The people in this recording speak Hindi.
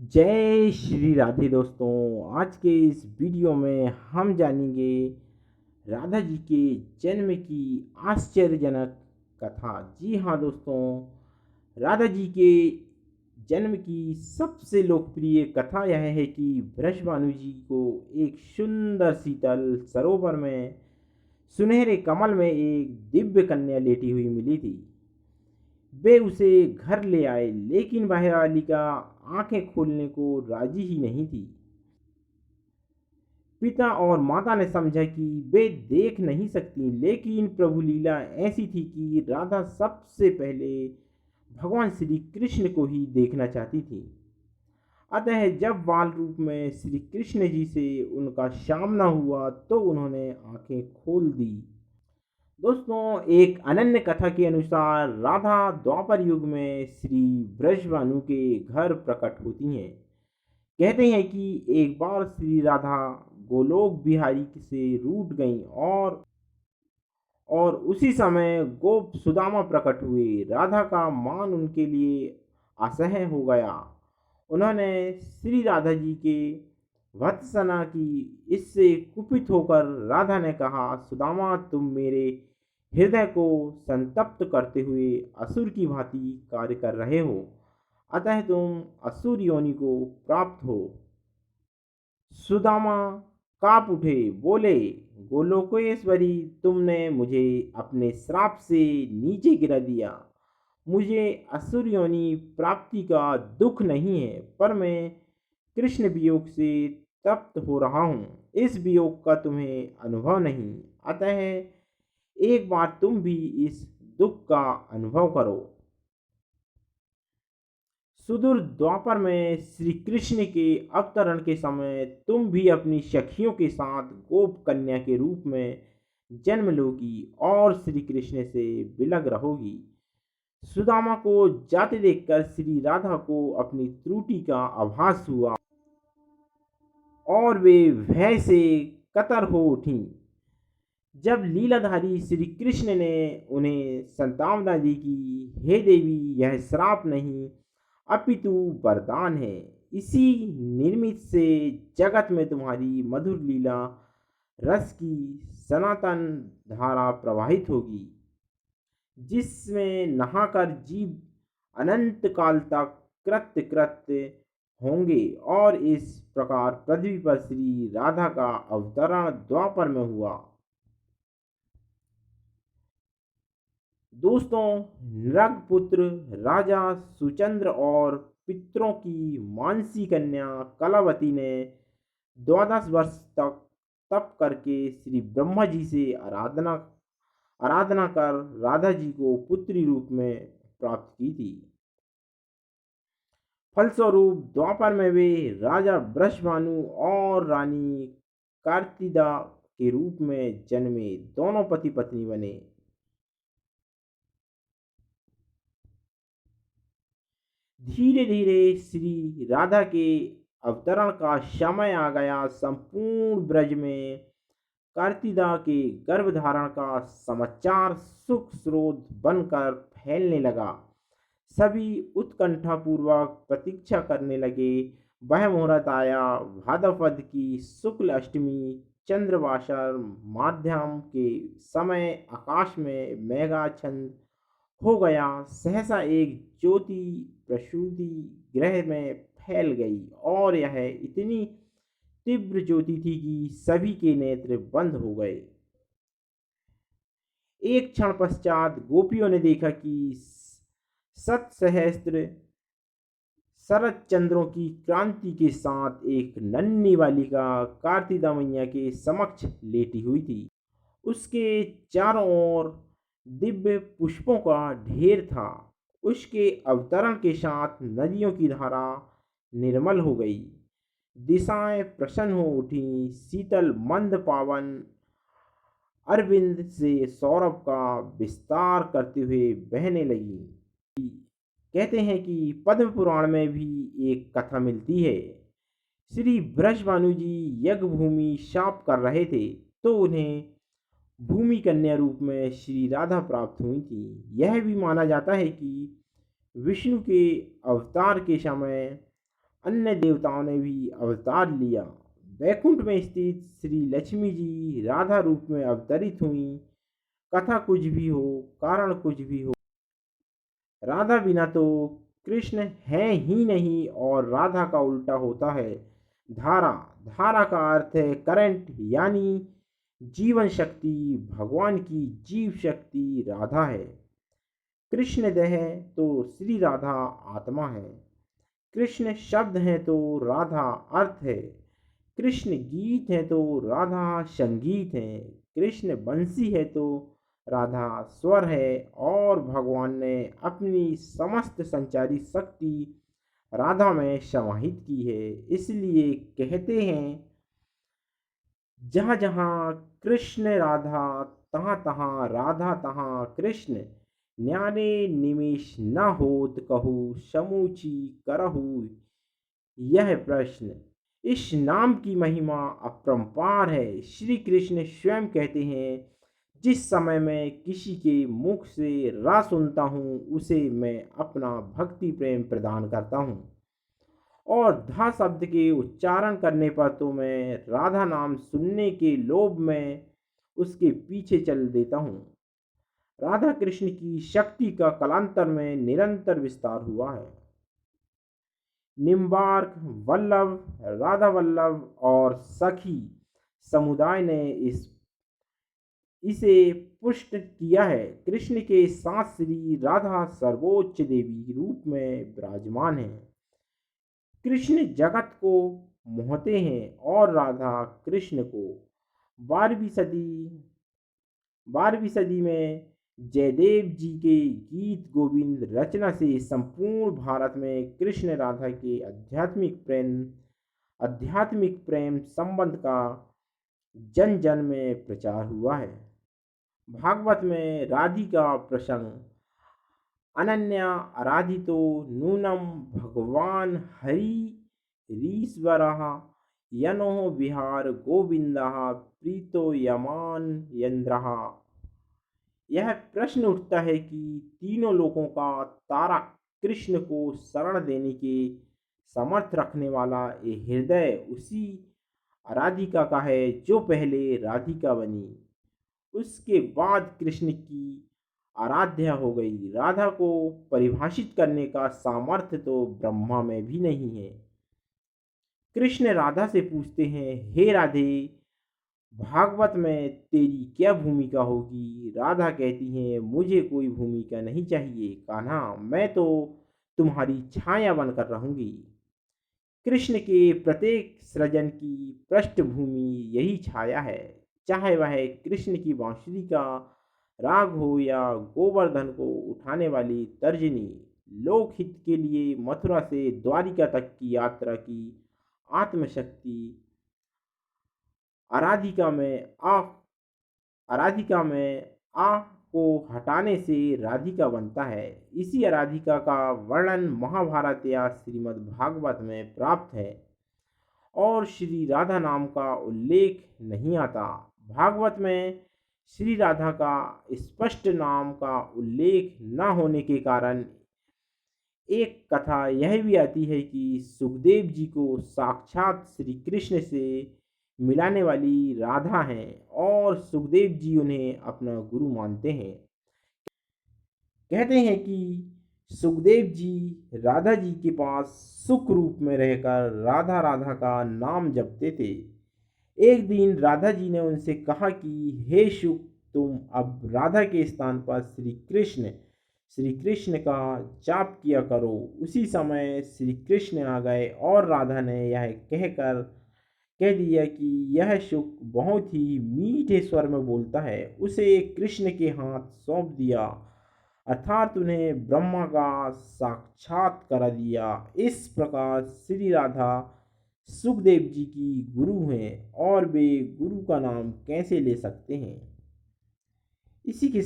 जय श्री राधे दोस्तों। आज के इस वीडियो में हम जानेंगे राधा जी के जन्म की आश्चर्यजनक कथा। जी हाँ दोस्तों, राधा जी के जन्म की सबसे लोकप्रिय कथा यह है कि वृषभानु जी को एक सुंदर शीतल सरोवर में सुनहरे कमल में एक दिव्य कन्या लेटी हुई मिली थी। वे उसे घर ले आए, लेकिन बालिका आंखें खोलने को राजी ही नहीं थी। पिता और माता ने समझा कि वे देख नहीं सकती, लेकिन प्रभु लीला ऐसी थी कि राधा सबसे पहले भगवान श्री कृष्ण को ही देखना चाहती थी। अतः जब बाल रूप में श्री कृष्ण जी से उनका सामना हुआ तो उन्होंने आंखें खोल दी। दोस्तों, एक अनन्य कथा के अनुसार राधा द्वापर युग में श्री ब्रजभानु के घर प्रकट होती हैं। कहते हैं कि एक बार श्री राधा गोलोक बिहारी से रूठ गईं और उसी समय गोप सुदामा प्रकट हुए। राधा का मान उनके लिए असह्य हो गया। उन्होंने श्री राधा जी के भर्त्सना की। इससे कुपित होकर राधा ने कहा, सुदामा, तुम मेरे हृदय को संतप्त करते हुए असुर की भांति कार्य कर रहे हो, अतः तुम असुर योनि को प्राप्त हो। सुदामा कांप उठे, बोले, गोलोकेश्वरी, तुमने मुझे अपने श्राप से नीचे गिरा दिया। मुझे असुर योनि प्राप्ति का दुख नहीं है, पर मैं कृष्ण वियोग से तप्त हो रहा हूँ। इस वियोग का तुम्हें अनुभव नहीं, अतः एक बार तुम भी इस दुख का अनुभव करो। सुदूर द्वापर में श्री कृष्ण के अवतरण के समय तुम भी अपनी सखियों के साथ गोप कन्या के रूप में जन्म लोगी और श्री कृष्ण से विलग रहोगी। सुदामा को जाते देखकर श्री राधा को अपनी त्रुटि का आभास हुआ और वे भय से कतर हो उठी। जब लीलाधारी श्री कृष्ण ने उन्हें सांत्वना दी कि हे देवी, यह श्राप नहीं अपितु वरदान है। इसी निर्मित से जगत में तुम्हारी मधुर लीला रस की सनातन धारा प्रवाहित होगी, जिसमें नहाकर जीव अनंत काल तक कृत्य कृत्य होंगे। और इस प्रकार पृथ्वी पर श्री राधा का अवतरण द्वापर में हुआ। दोस्तों, नृगपुत्र राजा सुचंद्र और पितरों की मानसी कन्या कलावती ने 12 वर्ष तक तप करके श्री ब्रह्मा जी से आराधना आराधना कर राधा जी को पुत्री रूप में प्राप्त की थी। फलस्वरूप द्वापर में वे राजा वृषभानु और रानी कार्तिदा के रूप में जन्मे। दोनों पति पत्नी बने। धीरे धीरे श्री राधा के अवतरण का समय आ गया। संपूर्ण ब्रज में कार्तिदा के गर्भधारण का समाचार सुख स्रोत बनकर फैलने लगा। सभी उत्कंठापूर्वक प्रतीक्षा करने लगे। वह मुहूर्त आया। भाद्रपद की शुक्ल अष्टमी चंद्रवासर माध्यम के समय आकाश में मेघाच्छन्न हो गया। सहसा एक ज्योति प्रसूति ग्रह में फैल गई और यह इतनी तीव्र ज्योति थी कि सभी के नेत्र बंद हो गए। एक क्षण पश्चात गोपियों ने देखा कि सत सहस्त्र शरद चंद्रों की क्रांति के साथ एक नन्ही बालिका कार्तिदा मैया के समक्ष लेटी हुई थी। उसके चारों ओर दिव्य पुष्पों का ढेर था। उसके अवतरण के साथ नदियों की धारा निर्मल हो गई। दिशाएं प्रसन्न हो उठी। शीतल मंद पावन अरविंद से सौरभ का विस्तार करते हुए बहने लगी। कहते हैं कि पद्म पुराण में भी एक कथा मिलती है। श्री बृषभानु जी यज्ञ भूमि साफ कर रहे थे तो उन्हें भूमि कन्या रूप में श्री राधा प्राप्त हुई थी। यह भी माना जाता है कि विष्णु के अवतार के समय अन्य देवताओं ने भी अवतार लिया। वैकुंठ में स्थित श्री लक्ष्मी जी राधा रूप में अवतरित हुई। कथा कुछ भी हो, कारण कुछ भी हो, राधा बिना तो कृष्ण है ही नहीं। और राधा का उल्टा होता है धारा। धारा का अर्थ है करंट, यानी जीवन शक्ति। भगवान की जीव शक्ति राधा है। कृष्ण देह तो श्री राधा आत्मा है। कृष्ण शब्द है तो राधा अर्थ है। कृष्ण गीत है तो राधा संगीत है। कृष्ण बंसी है तो राधा स्वर है। और भगवान ने अपनी समस्त संचारी शक्ति राधा में समाहित की है। इसलिए कहते हैं, जहाँ जहाँ कृष्ण राधा, तहाँ तहाँ राधा तहाँ कृष्ण। न्यारे निमेष न होत कहू, समूची करहु यह प्रश्न। इस नाम की महिमा अपरंपार है। श्री कृष्ण स्वयं कहते हैं, जिस समय मैं किसी के मुख से रा सुनता हूँ, उसे मैं अपना भक्ति प्रेम प्रदान करता हूँ। और धा शब्द के उच्चारण करने पर तो मैं राधा नाम सुनने के लोभ में उसके पीछे चल देता हूँ। राधा कृष्ण की शक्ति का कालांतर में निरंतर विस्तार हुआ है। निम्बार्क, वल्लभ, राधा वल्लभ और सखी समुदाय ने इसे पुष्ट किया है। कृष्ण के साथ श्री राधा सर्वोच्च देवी रूप में विराजमान है। कृष्ण जगत को मोहते हैं और राधा कृष्ण को। 12वीं सदी में जयदेव जी के गीत गोविंद रचना से संपूर्ण भारत में कृष्ण राधा के आध्यात्मिक प्रेम संबंध का जन जन में प्रचार हुआ है। भागवत में राधिका प्रसंग, अनन्या आराधितो नूनम भगवान हरि रीश्वरः यनो विहार गोविंदः प्रीतो यमान यंद्रः। यह प्रश्न उठता है कि तीनों लोकों का तारा कृष्ण को शरण देने के समर्थ रखने वाला ये हृदय उसी आराधिका का है जो पहले राधिका बनी, उसके बाद कृष्ण की आराध्या हो गई। राधा को परिभाषित करने का सामर्थ्य तो ब्रह्मा में भी नहीं है। कृष्ण राधा से पूछते हैं, हे राधे, भागवत में तेरी क्या भूमिका होगी? राधा कहती हैं, मुझे कोई भूमिका नहीं चाहिए कान्हा, मैं तो तुम्हारी छाया बनकर रहूंगी। कृष्ण के प्रत्येक सृजन की पृष्ठभूमि यही छाया है, चाहे वह कृष्ण की बांसुरी का राग हो या गोवर्धन को उठाने वाली तर्जनी। लोकहित के लिए मथुरा से द्वारिका तक की यात्रा की आत्मशक्ति आराधिका में आ आराधिका में आ को हटाने से राधिका बनता है। इसी आराधिका का वर्णन महाभारत या श्रीमद् भागवत में प्राप्त है और श्री राधा नाम का उल्लेख नहीं आता। भागवत में श्री राधा का स्पष्ट नाम का उल्लेख न होने के कारण एक कथा यह भी आती है कि सुखदेव जी को साक्षात श्री कृष्ण से मिलाने वाली राधा हैं और सुखदेव जी उन्हें अपना गुरु मानते हैं। कहते हैं कि सुखदेव जी राधा जी के पास सुख रूप में रहकर राधा राधा का नाम जपते थे। एक दिन राधा जी ने उनसे कहा कि हे शुक, तुम अब राधा के स्थान पर श्री कृष्ण का जाप किया करो। उसी समय श्री कृष्ण आ गए और राधा ने यह कह दिया कि यह शुक बहुत ही मीठे स्वर में बोलता है। उसे कृष्ण के हाथ सौंप दिया, अर्थात उन्हें ब्रह्मा का साक्षात करा दिया। इस प्रकार श्री राधा सुखदेव जी की गुरु हैं और वे गुरु का नाम कैसे ले सकते हैं? इसी के